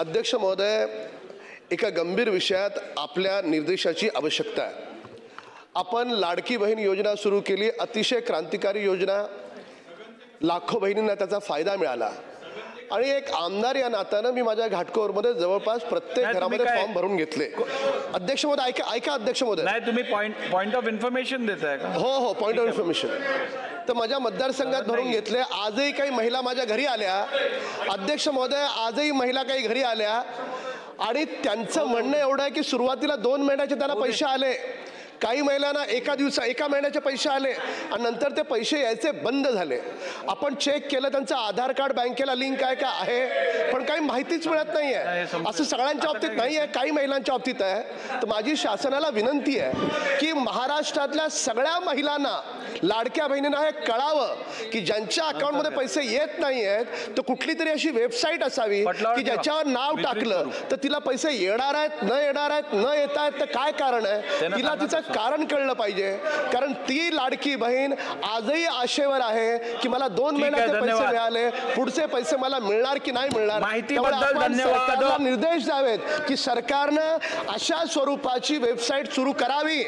अध्यक्ष महोदय, एका गंभीर विषयात आपल्या निर्देशाची आवश्यकता आहे। आपण लाडकी बहीण योजना सुरू केली, अतिशय क्रांतिकारी योजना, लाखो बहिणींना त्याचा फायदा मिळाला आणि एक आमदार या नात्यानं मी माझ्या घाटकोपरमध्ये जवळपास प्रत्येक घरामध्ये फॉर्म भरून घेतले। अध्यक्ष महोदय ऐका अध्यक्ष महोदय, नाही तुम्ही पॉइंट ऑफ इन्फॉर्मेशन देताय का? हो पॉइंट ऑफ इन्फॉर्मेशन। तर माझ्या मतदारसंघात भरून घेतले। आजही काही महिला माझ्या घरी आल्या, अध्यक्ष महोदय, आजही महिला काही घरी आल्या आणि त्यांचं म्हणणं एवढं आहे की सुरुवातीला 2 महिन्याचे त्यांना पैसे आले, काही महिलांना एका महिन्याचे पैसे आले आणि नंतर ते पैसे यायचे बंद झाले। आपण चेक केलं, त्यांचं आधार कार्ड बँकेला लिंक आहे का आहे, पण काही माहितीच मिळत नाही आहे। असं सगळ्यांच्या बाबतीत नाही आहे, काही महिलांच्या बाबतीत आहे। तर माझी शासनाला विनंती आहे की महाराष्ट्रातल्या सगळ्या महिलांना, लाडक्या बहिणींना हे कळावं की ज्यांच्या अकाउंटमध्ये पैसे येत नाही आहेत तर कुठली तरी अशी वेबसाईट असावी की ज्याच्यावर नाव टाकलं तर तिला पैसे येणार आहेत, न येणार आहेत, न येत आहेत, तर काय कारण आहे तिला तिचं कारण कळलं पाहिजे। कारण ती लाडकी बहीण आजही आशेवर आहे की मला 2 महिन्याचे पैसे मिळाले, पुढचे पैसे मला मिळणार की नाही मिळणार। माहितीबद्दल धन्यवाद। निर्देश द्यावेत की सरकारनं अशा स्वरूपाची वेबसाईट सुरू करावी।